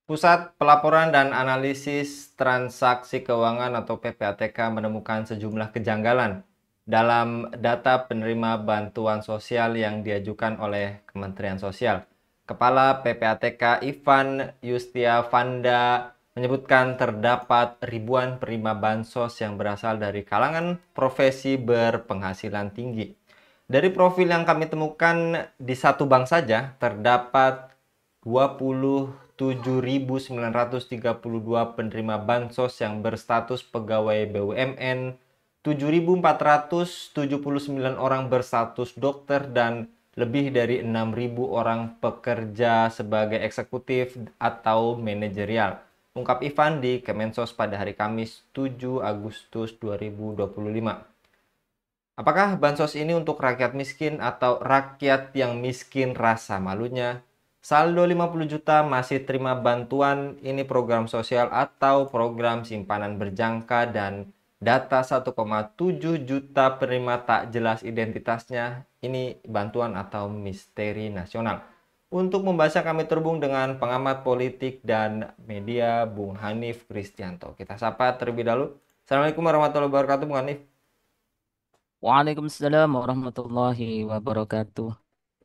Pusat Pelaporan dan Analisis Transaksi Keuangan atau PPATK menemukan sejumlah kejanggalan dalam data penerima bantuan sosial yang diajukan oleh Kementerian Sosial. Kepala PPATK Ivan Yustiavanda menyebutkan terdapat ribuan penerima bansos yang berasal dari kalangan profesi berpenghasilan tinggi. Dari profil yang kami temukan di satu bank saja, terdapat 27.932 penerima bansos yang berstatus pegawai BUMN, 7.479 orang berstatus dokter, dan lebih dari 6.000 orang pekerja sebagai eksekutif atau manajerial. Ungkap Ivan di Kemensos pada hari Kamis 7 Agustus 2025. Apakah bansos ini untuk rakyat miskin atau rakyat yang miskin rasa malunya? Saldo 50 juta masih terima bantuan, ini program sosial atau program simpanan berjangka, dan data 1,7 juta penerima tak jelas identitasnya, ini bantuan atau misteri nasional. Untuk membahasnya kami terhubung dengan pengamat politik dan media Bung Hanif Kristianto. Kita sapa terlebih dahulu. Assalamualaikum warahmatullahi wabarakatuh, Bung Hanif. Waalaikumsalam warahmatullahi wabarakatuh.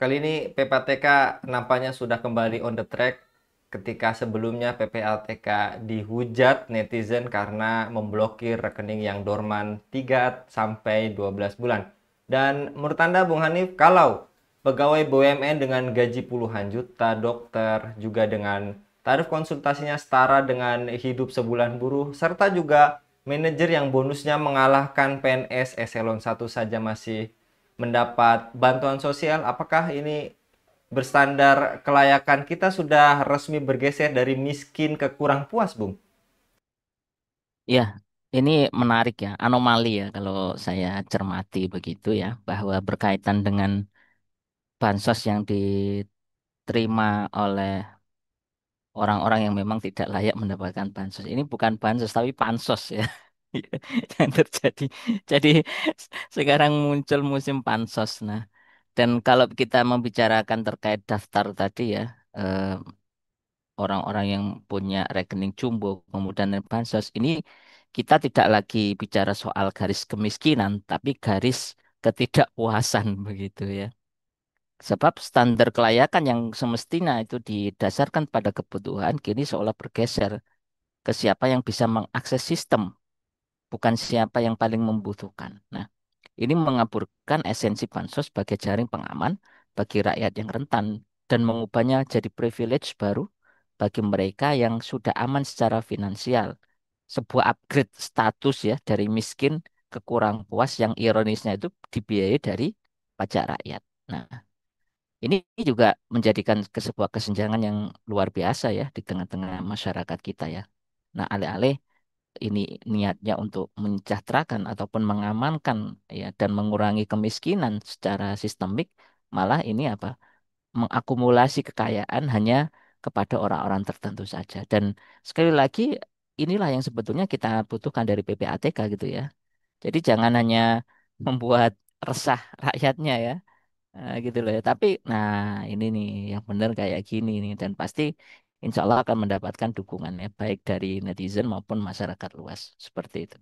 Kali ini PPATK nampaknya sudah kembali on the track ketika sebelumnya PPATK dihujat netizen karena memblokir rekening yang dorman 3 sampai 12 bulan. Dan menurut Anda, Bung Hanif, kalau pegawai BUMN dengan gaji puluhan juta, dokter juga dengan tarif konsultasinya setara dengan hidup sebulan buruh, serta juga manajer yang bonusnya mengalahkan PNS eselon 1 saja masih mendapat bantuan sosial, apakah ini berstandar kelayakan kita sudah resmi bergeser dari miskin ke kurang puas, Bung? Ya, ini menarik ya, anomali ya kalau saya cermati begitu ya, bahwa berkaitan dengan bansos yang diterima oleh orang-orang yang memang tidak layak mendapatkan bansos. Ini bukan bansos tapi pansos ya. Yang terjadi. Jadi sekarang muncul musim pansos. Nah, dan kalau kita membicarakan terkait daftar tadi ya, eh, orang-orang yang punya rekening jumbo kemudian bansos ini kita tidak lagi bicara soal garis kemiskinan tapi garis ketidakpuasan begitu ya. Sebab standar kelayakan yang semestinya itu didasarkan pada kebutuhan kini seolah bergeser ke siapa yang bisa mengakses sistem, bukan siapa yang paling membutuhkan. Nah, ini mengaburkan esensi bansos sebagai jaring pengaman bagi rakyat yang rentan dan mengubahnya jadi privilege baru bagi mereka yang sudah aman secara finansial. Sebuah upgrade status ya dari miskin ke kurang puas yang ironisnya itu dibiayai dari pajak rakyat. Nah, ini juga menjadikan sebuah kesenjangan yang luar biasa ya di tengah-tengah masyarakat kita ya. Nah, alih-alih ini niatnya untuk mensejahterakan ataupun mengamankan ya dan mengurangi kemiskinan secara sistemik, malah ini apa? Mengakumulasi kekayaan hanya kepada orang-orang tertentu saja. Dan sekali lagi inilah yang sebetulnya kita butuhkan dari PPATK gitu ya. Jadi jangan hanya membuat resah rakyatnya ya. Gitu loh ya. Tapi nah ini nih yang benar kayak gini nih dan pasti insya Allah akan mendapatkan dukungannya baik dari netizen maupun masyarakat luas seperti itu.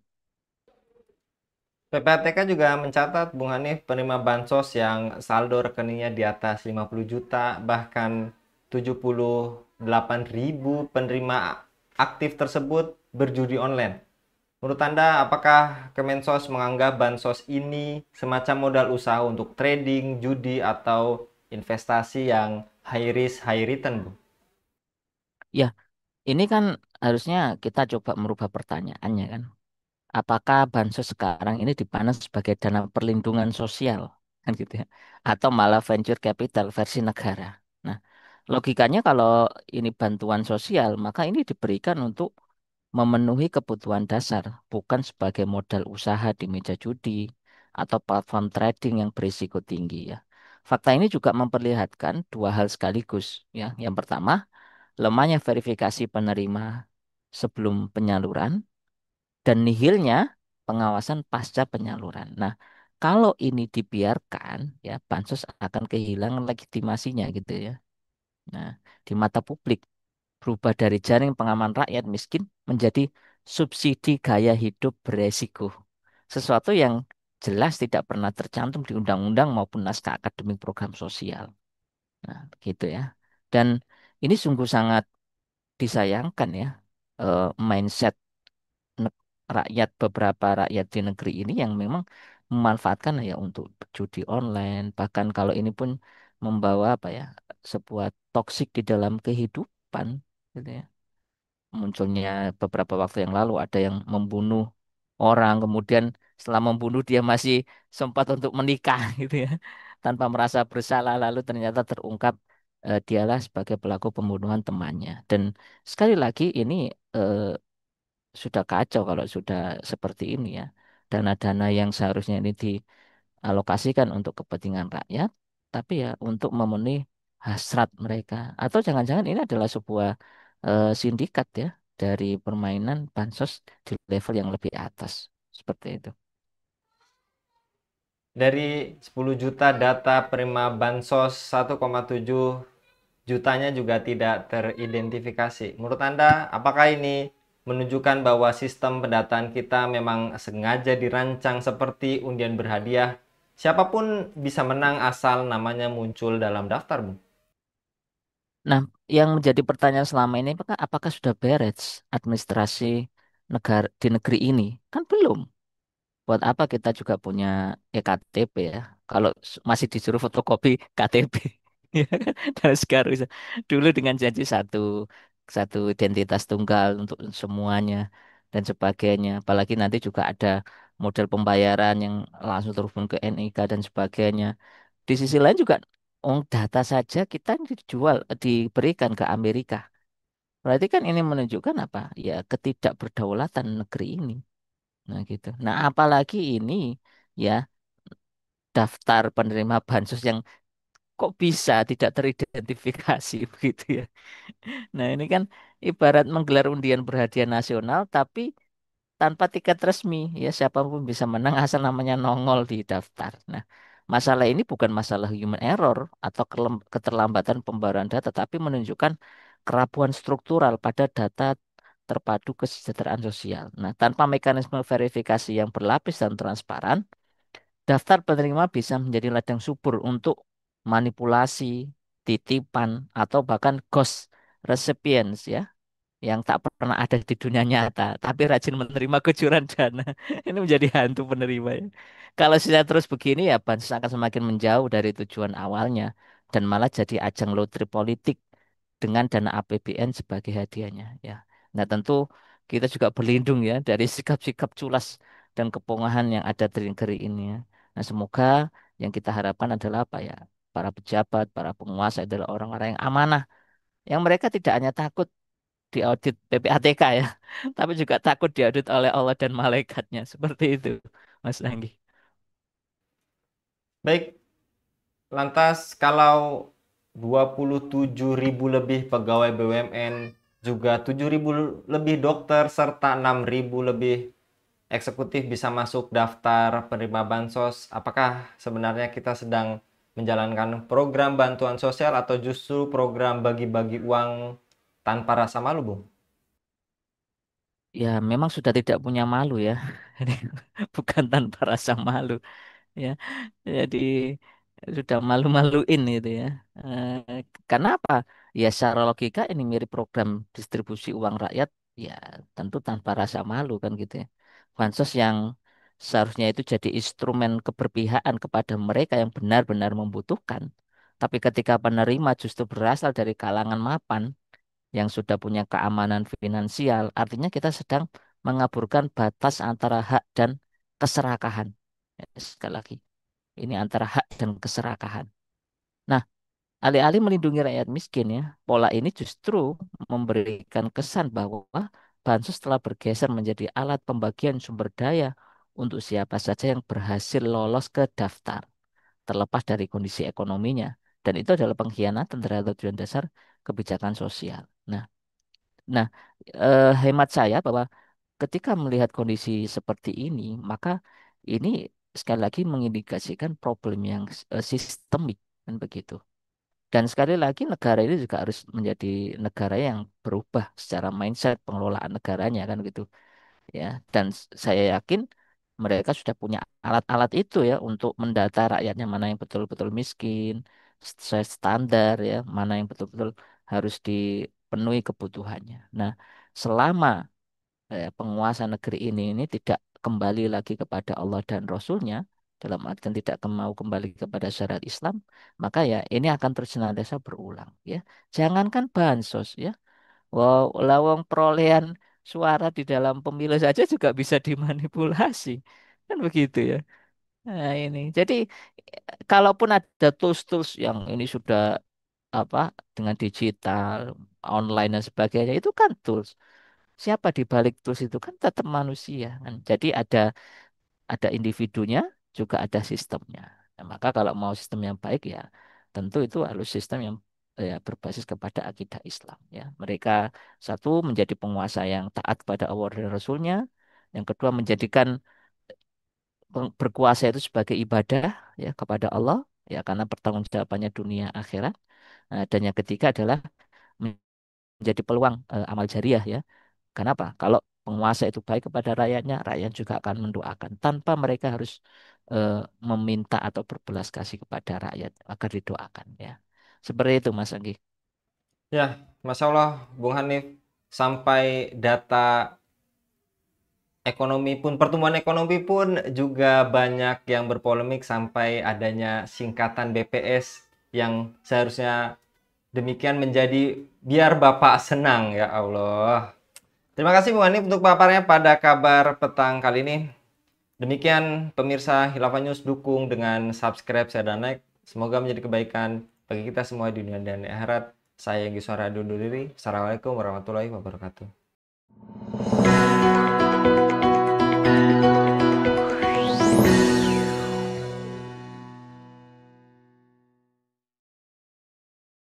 PPATK juga mencatat, Bung Hanif, penerima bansos yang saldo rekeningnya di atas 50 juta, bahkan 78.000 penerima aktif tersebut berjudi online. Menurut Anda, apakah Kemensos menganggap bansos ini semacam modal usaha untuk trading, judi, atau investasi yang high risk, high return, Bu? Ya, ini kan harusnya kita coba merubah pertanyaannya kan. Apakah bansos sekarang ini dipandang sebagai dana perlindungan sosial kan gitu ya atau malah venture capital versi negara. Nah, logikanya kalau ini bantuan sosial, maka ini diberikan untuk memenuhi kebutuhan dasar, bukan sebagai modal usaha di meja judi atau platform trading yang berisiko tinggi ya. Fakta ini juga memperlihatkan dua hal sekaligus ya. Yang pertama, lemahnya verifikasi penerima sebelum penyaluran dan nihilnya pengawasan pasca penyaluran. Nah, kalau ini dibiarkan ya bansos akan kehilangan legitimasinya gitu ya. Nah, di mata publik. berubah dari jaring pengaman rakyat miskin menjadi subsidi gaya hidup beresiko. Sesuatu yang jelas tidak pernah tercantum di undang-undang maupun naskah akademik program sosial. Nah, gitu ya. Dan ini sungguh sangat disayangkan ya, mindset rakyat, beberapa rakyat di negeri ini yang memang memanfaatkan ya untuk judi online, bahkan kalau ini pun membawa apa ya, sebuah toksik di dalam kehidupan gitu ya. Munculnya beberapa waktu yang lalu ada yang membunuh orang, kemudian setelah membunuh dia masih sempat untuk menikah gitu ya, tanpa merasa bersalah, lalu ternyata terungkap dialah sebagai pelaku pembunuhan temannya. Dan sekali lagi ini eh, sudah kacau kalau sudah seperti ini ya. Dana-dana yang seharusnya ini dialokasikan untuk kepentingan rakyat, tapi ya untuk memenuhi hasrat mereka. Atau jangan-jangan ini adalah sebuah sindikat ya dari permainan bansos di level yang lebih atas. Seperti itu. Dari 10 juta data penerima bansos, 1,7 jutanya juga tidak teridentifikasi. Menurut Anda, apakah ini menunjukkan bahwa sistem pendataan kita memang sengaja dirancang seperti undian berhadiah? Siapapun bisa menang asal namanya muncul dalam daftar, Bu. Nah, yang menjadi pertanyaan selama ini apakah sudah beres administrasi negara di negeri ini? Kan belum. Buat apa kita juga punya ektp ya? Kalau masih disuruh fotokopi KTP, ya kan? Dan sekarang dulu dengan janji satu satu identitas tunggal untuk semuanya dan sebagainya. Apalagi nanti juga ada model pembayaran yang langsung terhubung ke NIK dan sebagainya. Di sisi lain juga, data saja kita dijual, diberikan ke Amerika. Berarti kan ini menunjukkan apa? Ya ketidakberdaulatan negeri ini. Nah gitu. Nah apalagi ini ya daftar penerima bansos yang kok bisa tidak teridentifikasi begitu ya. Nah ini kan ibarat menggelar undian berhadiah nasional tapi tanpa tiket resmi ya siapapun bisa menang asal namanya nongol di daftar. Nah masalah ini bukan masalah human error atau keterlambatan pembaruan data tapi menunjukkan kerapuan struktural pada data terpadu kesejahteraan sosial. Nah, tanpa mekanisme verifikasi yang berlapis dan transparan, daftar penerima bisa menjadi ladang subur untuk manipulasi, titipan, atau bahkan ghost recipients ya, yang tak pernah ada di dunia nyata, tapi rajin menerima kucuran dana. Ini menjadi hantu penerima ya. Kalau sisa terus begini ya, bansos akan semakin menjauh dari tujuan awalnya dan malah jadi ajang lotre politik dengan dana APBN sebagai hadiahnya ya. Nah, tentu kita juga berlindung ya dari sikap-sikap culas dan kepongahan yang ada di negeri ini ya. Nah, semoga yang kita harapkan adalah apa ya? Para pejabat, para penguasa adalah orang-orang yang amanah, yang mereka tidak hanya takut diaudit PPATK ya, tapi juga takut diaudit oleh Allah dan malaikatnya. Seperti itu, Mas Anggi. Baik, lantas kalau 27.000 lebih pegawai BUMN, juga 7.000 lebih dokter, serta 6.000 lebih eksekutif bisa masuk daftar penerima bansos, apakah sebenarnya kita sedang menjalankan program bantuan sosial atau justru program bagi-bagi uang tanpa rasa malu, Bu? Ya, memang sudah tidak punya malu ya. Ini bukan tanpa rasa malu ya. Jadi sudah malu-maluin itu ya. Karena apa? Ya secara logika ini mirip program distribusi uang rakyat. Ya tentu tanpa rasa malu kan gitu ya. Bansos yang seharusnya itu jadi instrumen keberpihakan kepada mereka yang benar-benar membutuhkan. Tapi ketika penerima justru berasal dari kalangan mapan yang sudah punya keamanan finansial, artinya kita sedang mengaburkan batas antara hak dan keserakahan. Ya, sekali lagi, ini antara hak dan keserakahan. Nah, alih-alih melindungi rakyat miskin ya, pola ini justru memberikan kesan bahwa bansos telah bergeser menjadi alat pembagian sumber daya untuk siapa saja yang berhasil lolos ke daftar, terlepas dari kondisi ekonominya. Dan itu adalah pengkhianatan terhadap tujuan dasar kebijakan sosial. Nah, hemat saya bahwa ketika melihat kondisi seperti ini, maka ini sekali lagi mengindikasikan problem yang sistemik kan begitu. Dan sekali lagi negara ini juga harus menjadi negara yang berubah secara mindset pengelolaan negaranya kan gitu ya. Dan saya yakin mereka sudah punya alat-alat itu ya untuk mendata rakyatnya mana yang betul-betul miskin, sesuai standar ya, mana yang betul-betul harus dipenuhi kebutuhannya. Nah, selama penguasa negeri ini tidak kembali lagi kepada Allah dan Rasulnya, dalam artian tidak mau kembali kepada syariat Islam, maka ya ini akan terus senantiasa berulang ya. Jangankan bansos ya, wow, lawang perolehan suara di dalam pemilu saja juga bisa dimanipulasi, kan begitu ya. Nah ini, jadi kalaupun ada tools-tools yang ini sudah apa dengan digital, online dan sebagainya, itu kan tools. Siapa di balik tools itu kan tetap manusia kan. Jadi ada individunya, juga ada sistemnya. Nah, maka kalau mau sistem yang baik ya tentu itu harus sistem yang ya, berbasis kepada akidah Islam ya. Mereka satu menjadi penguasa yang taat kepada Allah dan Rasulnya. Yang kedua menjadikan berkuasa itu sebagai ibadah ya kepada Allah ya karena pertanggungjawabannya dunia akhirat. Nah, dan yang ketiga adalah menjadi peluang amal jariah ya. Kenapa? Kalau penguasa itu baik kepada rakyatnya, rakyat juga akan mendoakan tanpa mereka harus eh, meminta atau berbelas kasih kepada rakyat agar didoakan ya. Seperti itu Mas Anggi. Ya, Masya Allah, Bung Hanif, sampai data ekonomi pun, pertumbuhan ekonomi pun juga banyak yang berpolemik sampai adanya singkatan BPS yang seharusnya demikian menjadi biar Bapak senang, ya Allah. Terima kasih Bung Hanif untuk paparnya pada kabar petang kali ini. Demikian pemirsa Hilafah News, dukung dengan subscribe, share, dan like. Semoga menjadi kebaikan bagi kita semua di dunia dan di akhirat. Saya Giswara undur diri. Assalamualaikum warahmatullahi wabarakatuh.